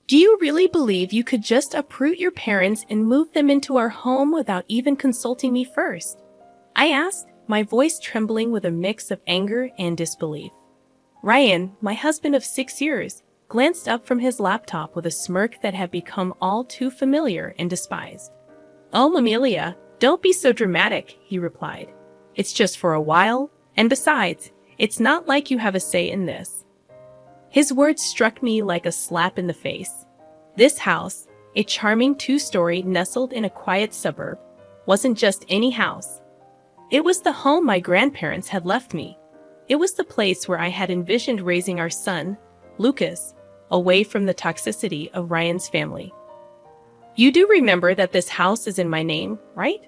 Do you really believe you could just uproot your parents and move them into our home without even consulting me first? I asked, my voice trembling with a mix of anger and disbelief. Ryan, my husband of 6 years, glanced up from his laptop with a smirk that had become all too familiar and despised. "Oh, Amelia, don't be so dramatic," he replied. "It's just for a while, and besides, it's not like you have a say in this." His words struck me like a slap in the face. This house, a charming 2-story nestled in a quiet suburb, wasn't just any house. It was the home my grandparents had left me. It was the place where I had envisioned raising our son, Lucas, away from the toxicity of Ryan's family. "You do remember that this house is in my name, right?"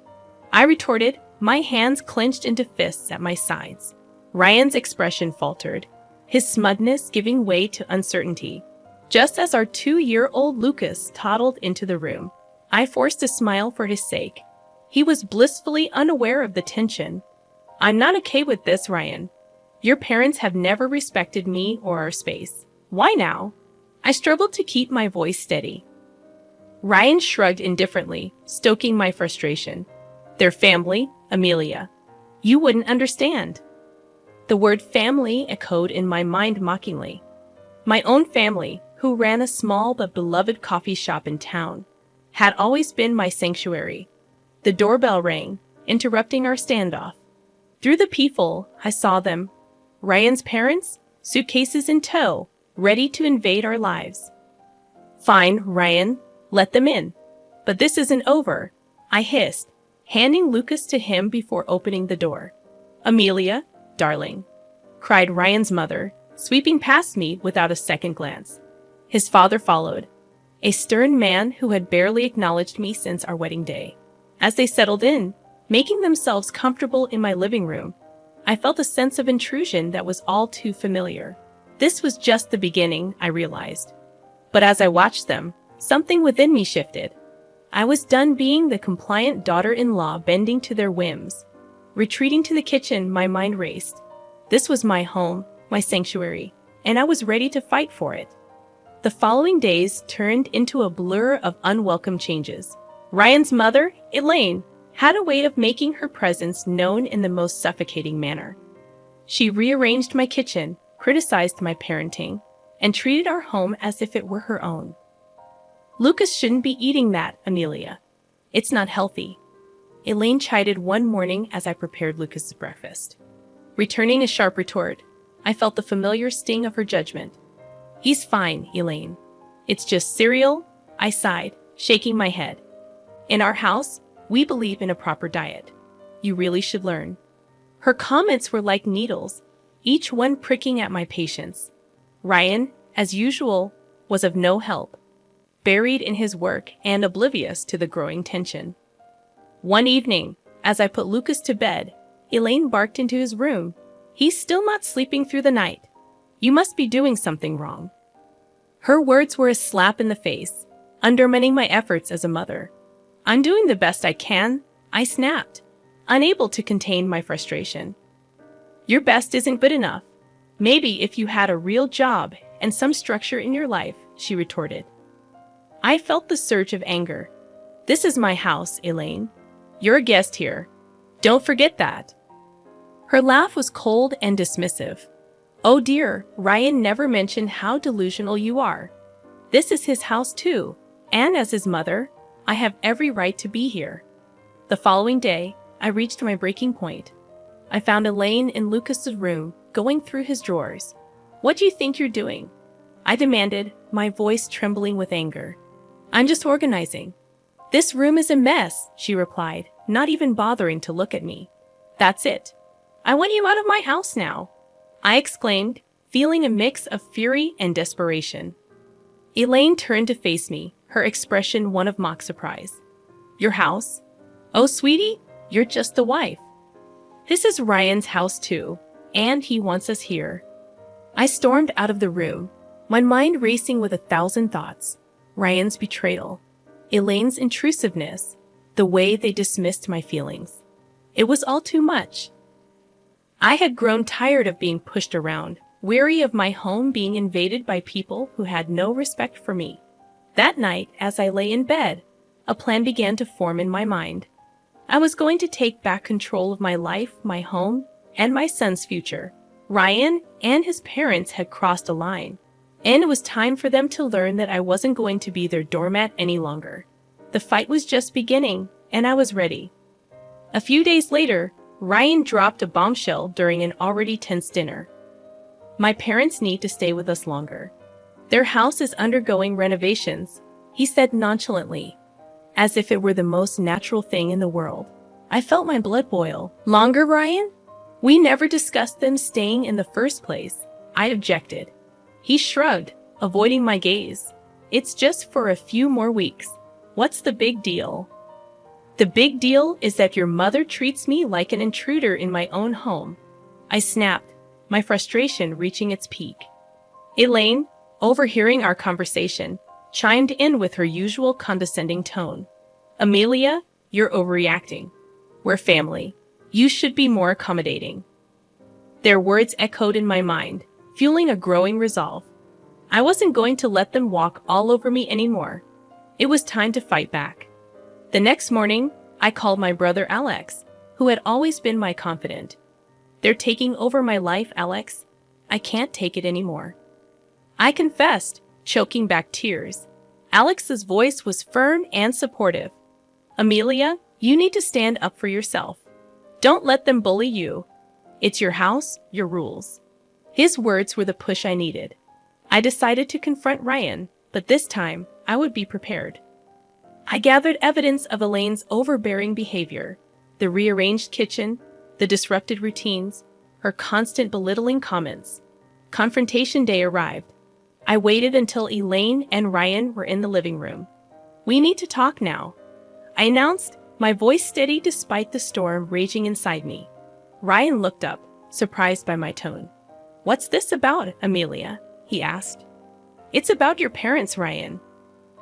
I retorted, my hands clenched into fists at my sides. Ryan's expression faltered, his smugness giving way to uncertainty. Just as our 2-year-old Lucas toddled into the room, I forced a smile for his sake. He was blissfully unaware of the tension. "I'm not okay with this, Ryan. Your parents have never respected me or our space. Why now?" I struggled to keep my voice steady. Ryan shrugged indifferently, stoking my frustration. "Their family, Amelia. You wouldn't understand." The word family echoed in my mind mockingly. My own family, who ran a small but beloved coffee shop in town, had always been my sanctuary. The doorbell rang, interrupting our standoff. Through the peephole, I saw them. Ryan's parents, suitcases in tow, ready to invade our lives. "Fine, Ryan, let them in. But this isn't over," I hissed, handing Lucas to him before opening the door. "Amelia, darling," cried Ryan's mother, sweeping past me without a second glance. His father followed, a stern man who had barely acknowledged me since our wedding day. As they settled in, making themselves comfortable in my living room, I felt a sense of intrusion that was all too familiar. This was just the beginning, I realized. But as I watched them, something within me shifted. I was done being the compliant daughter-in-law bending to their whims. Retreating to the kitchen, my mind raced. This was my home, my sanctuary, and I was ready to fight for it. The following days turned into a blur of unwelcome changes. Ryan's mother, Elaine, had a way of making her presence known in the most suffocating manner. She rearranged my kitchen, criticized my parenting, and treated our home as if it were her own. "Lucas shouldn't be eating that, Amelia. It's not healthy," Elaine chided one morning as I prepared Lucas's breakfast. Returning a sharp retort, I felt the familiar sting of her judgment. "He's fine, Elaine. It's just cereal," I sighed, shaking my head. "In our house, we believe in a proper diet. You really should learn." Her comments were like needles, each one pricking at my patience. Ryan, as usual, was of no help, buried in his work and oblivious to the growing tension. One evening, as I put Lucas to bed, Elaine barked into his room. "He's still not sleeping through the night. You must be doing something wrong." Her words were a slap in the face, undermining my efforts as a mother. "I'm doing the best I can," I snapped, unable to contain my frustration. "Your best isn't good enough. Maybe if you had a real job and some structure in your life," she retorted. I felt the surge of anger. "This is my house, Elaine. You're a guest here. Don't forget that." Her laugh was cold and dismissive. "Oh dear, Ryan never mentioned how delusional you are. This is his house too, and as his mother, I have every right to be here." The following day, I reached my breaking point. I found Elaine in Lucas's room, going through his drawers. "What do you think you're doing?" I demanded, my voice trembling with anger. "I'm just organizing." "This room is a mess," she replied, not even bothering to look at me. "That's it. I want you out of my house now," I exclaimed, feeling a mix of fury and desperation. Elaine turned to face me, her expression one of mock surprise. "Your house? Oh, sweetie, you're just the wife. This is Ryan's house too, and he wants us here." I stormed out of the room, my mind racing with 1,000 thoughts. Ryan's betrayal, Elaine's intrusiveness, the way they dismissed my feelings. It was all too much. I had grown tired of being pushed around, weary of my home being invaded by people who had no respect for me. That night, as I lay in bed, a plan began to form in my mind. I was going to take back control of my life, my home, and my son's future. Ryan and his parents had crossed a line, and it was time for them to learn that I wasn't going to be their doormat any longer. The fight was just beginning, and I was ready. A few days later, Ryan dropped a bombshell during an already tense dinner. My parents need to stay with us longer. Their house is undergoing renovations, he said nonchalantly, as if it were the most natural thing in the world. I felt my blood boil. Longer, Ryan? We never discussed them staying in the first place, I objected. He shrugged, avoiding my gaze. It's just for a few more weeks. What's the big deal? The big deal is that your mother treats me like an intruder in my own home. I snapped, my frustration reaching its peak. Elaine, overhearing our conversation, chimed in with her usual condescending tone. Amelia, you're overreacting. We're family. You should be more accommodating. Their words echoed in my mind, fueling a growing resolve. I wasn't going to let them walk all over me anymore. It was time to fight back. The next morning, I called my brother Alex, who had always been my confidant. They're taking over my life, Alex. I can't take it anymore. I confessed, choking back tears. Alex's voice was firm and supportive. Amelia, you need to stand up for yourself. Don't let them bully you. It's your house, your rules. His words were the push I needed. I decided to confront Ryan, but this time, I would be prepared. I gathered evidence of Elaine's overbearing behavior, the rearranged kitchen, the disrupted routines, her constant belittling comments. Confrontation day arrived. I waited until Elaine and Ryan were in the living room. We need to talk now, I announced, my voice steady despite the storm raging inside me. Ryan looked up, surprised by my tone. What's this about, Amelia? He asked. It's about your parents, Ryan.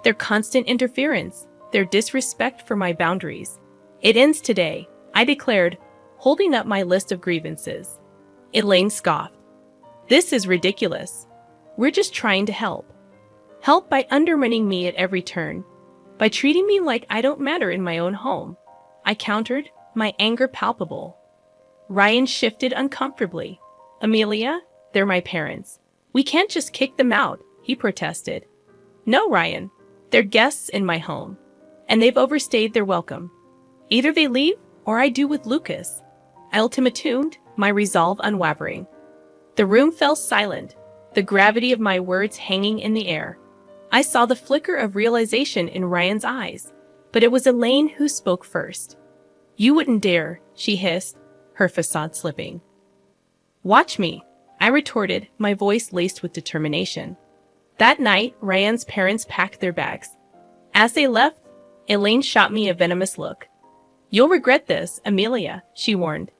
Their constant interference, their disrespect for my boundaries. It ends today, I declared, holding up my list of grievances. Elaine scoffed. This is ridiculous. We're just trying to help. Help by undermining me at every turn, by treating me like I don't matter in my own home. I countered, my anger palpable. Ryan shifted uncomfortably. Amelia, they're my parents. We can't just kick them out, he protested. No, Ryan, they're guests in my home, and they've overstayed their welcome. Either they leave, or I do with Lucas. I ultimatumed, my resolve unwavering. The room fell silent, the gravity of my words hanging in the air. I saw the flicker of realization in Ryan's eyes, but it was Elaine who spoke first. You wouldn't dare, she hissed, her facade slipping. Watch me, I retorted, my voice laced with determination. That night, Ryan's parents packed their bags. As they left, Elaine shot me a venomous look. You'll regret this, Amelia, she warned.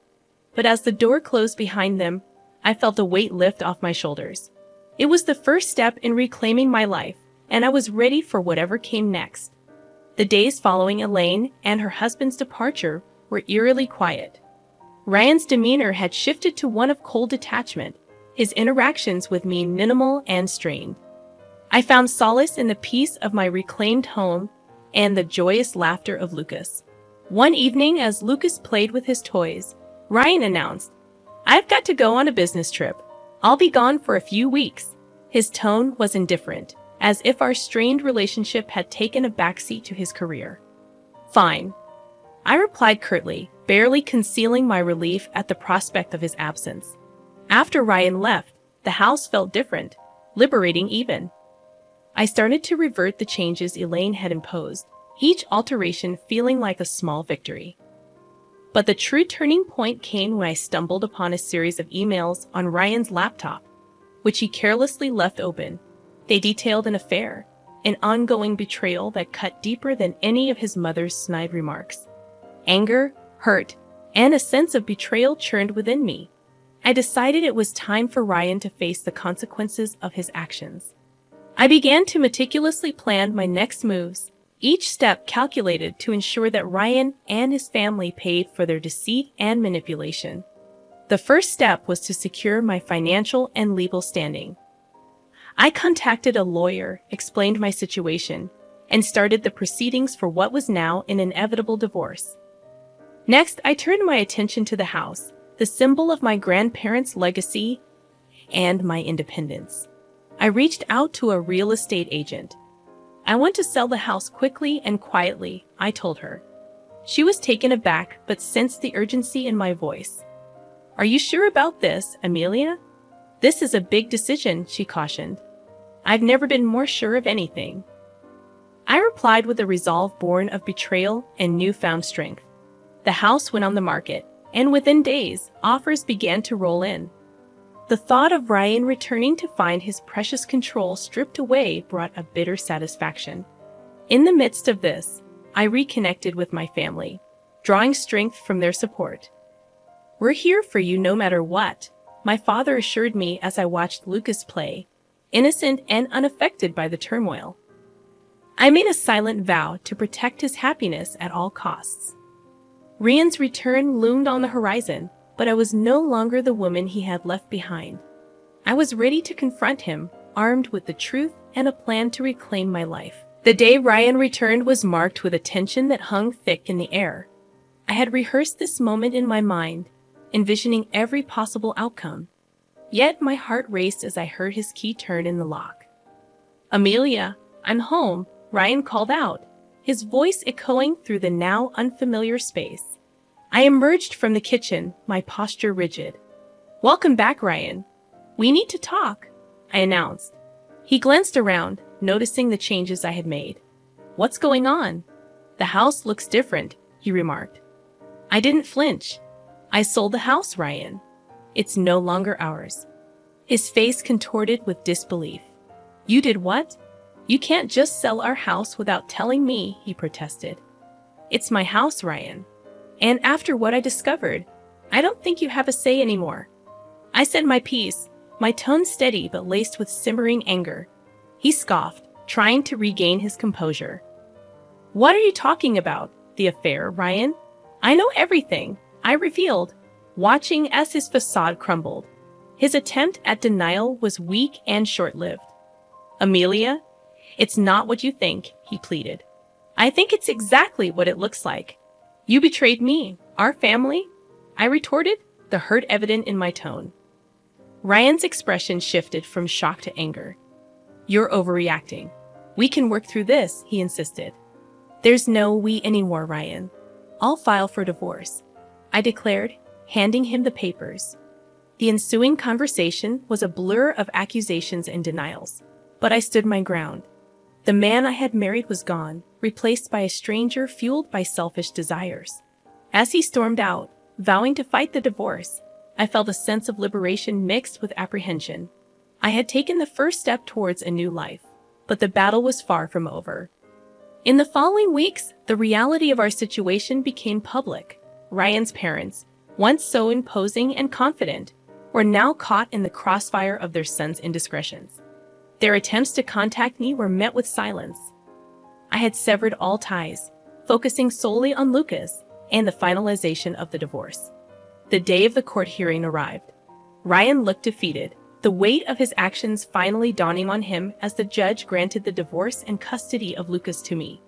But as the door closed behind them, I felt a weight lift off my shoulders. It was the first step in reclaiming my life, and I was ready for whatever came next. The days following Elaine and her husband's departure were eerily quiet. Ryan's demeanor had shifted to one of cold detachment, his interactions with me minimal and strained. I found solace in the peace of my reclaimed home and the joyous laughter of Lucas. One evening, as Lucas played with his toys, Ryan announced, I've got to go on a business trip. I'll be gone for a few weeks. His tone was indifferent, as if our strained relationship had taken a backseat to his career. Fine, I replied curtly, barely concealing my relief at the prospect of his absence. After Ryan left, the house felt different, liberating even. I started to revert the changes Elaine had imposed, each alteration feeling like a small victory. But the true turning point came when I stumbled upon a series of emails on Ryan's laptop, which he carelessly left open. They detailed an affair, an ongoing betrayal that cut deeper than any of his mother's snide remarks. Anger, hurt, and a sense of betrayal churned within me. I decided it was time for Ryan to face the consequences of his actions. I began to meticulously plan my next moves, each step calculated to ensure that Ryan and his family paid for their deceit and manipulation. The first step was to secure my financial and legal standing. I contacted a lawyer, explained my situation, and started the proceedings for what was now an inevitable divorce. Next, I turned my attention to the house, the symbol of my grandparents' legacy and my independence. I reached out to a real estate agent. I want to sell the house quickly and quietly, I told her. She was taken aback but sensed the urgency in my voice. Are you sure about this, Amelia? This is a big decision, she cautioned. I've never been more sure of anything. I replied with a resolve born of betrayal and newfound strength. The house went on the market, and within days, offers began to roll in. The thought of Ryan returning to find his precious control stripped away brought a bitter satisfaction. In the midst of this, I reconnected with my family, drawing strength from their support. We're here for you no matter what, my father assured me as I watched Lucas play, innocent and unaffected by the turmoil. I made a silent vow to protect his happiness at all costs. Ryan's return loomed on the horizon, but I was no longer the woman he had left behind. I was ready to confront him, armed with the truth and a plan to reclaim my life. The day Ryan returned was marked with a tension that hung thick in the air. I had rehearsed this moment in my mind, envisioning every possible outcome. Yet my heart raced as I heard his key turn in the lock. Amelia, I'm home, Ryan called out, his voice echoing through the now unfamiliar space. I emerged from the kitchen, my posture rigid. Welcome back, Ryan. We need to talk, I announced. He glanced around, noticing the changes I had made. What's going on? The house looks different, he remarked. I didn't flinch. I sold the house, Ryan. It's no longer ours. His face contorted with disbelief. You did what? You can't just sell our house without telling me, he protested. It's my house, Ryan. And after what I discovered, I don't think you have a say anymore. I said my piece, my tone steady but laced with simmering anger. He scoffed, trying to regain his composure. What are you talking about? The affair, Ryan? I know everything, I revealed, watching as his facade crumbled. His attempt at denial was weak and short-lived. Amelia, it's not what you think, he pleaded. I think it's exactly what it looks like. You betrayed me, our family, I retorted, the hurt evident in my tone. Ryan's expression shifted from shock to anger. You're overreacting. We can work through this, he insisted. There's no we anymore, Ryan. I'll file for divorce, I declared, handing him the papers. The ensuing conversation was a blur of accusations and denials, but I stood my ground. The man I had married was gone, replaced by a stranger fueled by selfish desires. As he stormed out, vowing to fight the divorce, I felt a sense of liberation mixed with apprehension. I had taken the first step towards a new life, but the battle was far from over. In the following weeks, the reality of our situation became public. Ryan's parents, once so imposing and confident, were now caught in the crossfire of their son's indiscretions. Their attempts to contact me were met with silence. I had severed all ties, focusing solely on Lucas and the finalization of the divorce. The day of the court hearing arrived. Ryan looked defeated, the weight of his actions finally dawning on him as the judge granted the divorce and custody of Lucas to me.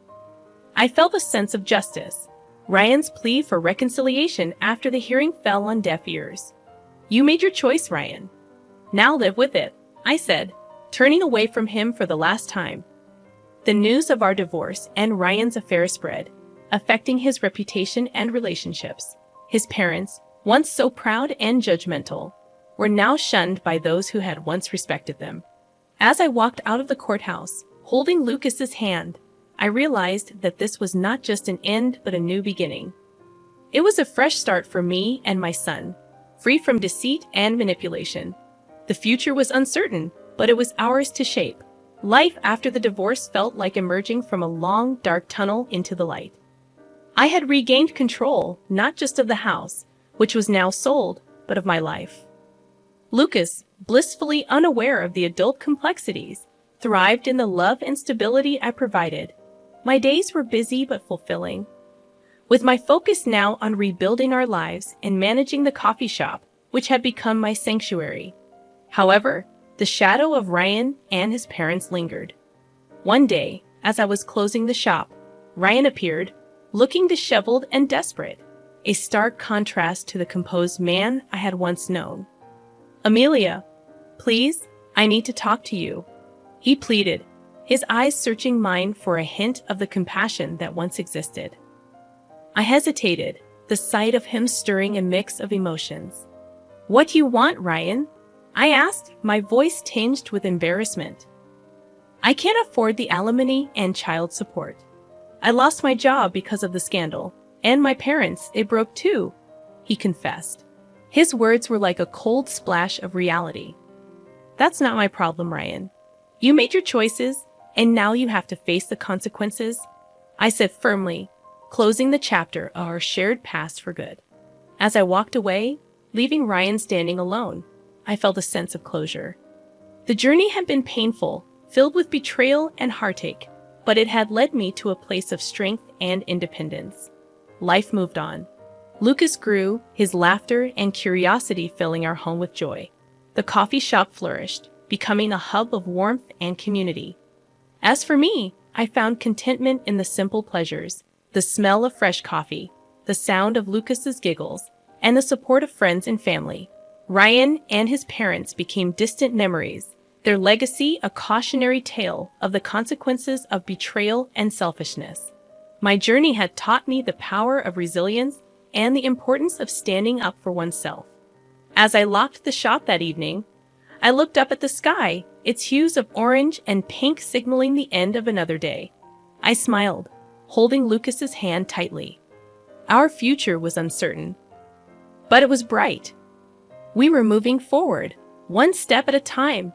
I felt a sense of justice. Ryan's plea for reconciliation after the hearing fell on deaf ears. You made your choice, Ryan. Now live with it, I said, turning away from him for the last time. The news of our divorce and Ryan's affair spread, affecting his reputation and relationships. His parents, once so proud and judgmental, were now shunned by those who had once respected them. As I walked out of the courthouse, holding Lucas's hand, I realized that this was not just an end but a new beginning. It was a fresh start for me and my son, free from deceit and manipulation. The future was uncertain, but it was ours to shape. Life after the divorce felt like emerging from a long, dark tunnel into the light. I had regained control, not just of the house, which was now sold, but of my life. Lucas, blissfully unaware of the adult complexities, thrived in the love and stability I provided. My days were busy but fulfilling. With my focus now on rebuilding our lives and managing the coffee shop, which had become my sanctuary. However, the shadow of Ryan and his parents lingered. One day, as I was closing the shop, Ryan appeared, looking disheveled and desperate, a stark contrast to the composed man I had once known. "Amelia, please, I need to talk to you," he pleaded, his eyes searching mine for a hint of the compassion that once existed. I hesitated, the sight of him stirring a mix of emotions. "What do you want, Ryan?" I asked, my voice tinged with embarrassment. "I can't afford the alimony and child support. I lost my job because of the scandal, and my parents, they broke too," he confessed. His words were like a cold splash of reality. "That's not my problem, Ryan. You made your choices, and now you have to face the consequences," I said firmly, closing the chapter of our shared past for good. As I walked away, leaving Ryan standing alone, I felt a sense of closure. The journey had been painful, filled with betrayal and heartache, but it had led me to a place of strength and independence. Life moved on. Lucas grew, his laughter and curiosity filling our home with joy. The coffee shop flourished, becoming a hub of warmth and community. As for me, I found contentment in the simple pleasures, the smell of fresh coffee, the sound of Lucas's giggles, and the support of friends and family. Ryan and his parents became distant memories, their legacy a cautionary tale of the consequences of betrayal and selfishness. My journey had taught me the power of resilience and the importance of standing up for oneself. As I locked the shop that evening, I looked up at the sky, its hues of orange and pink signaling the end of another day. I smiled, holding Lucas's hand tightly. Our future was uncertain, but it was bright. We were moving forward, one step at a time,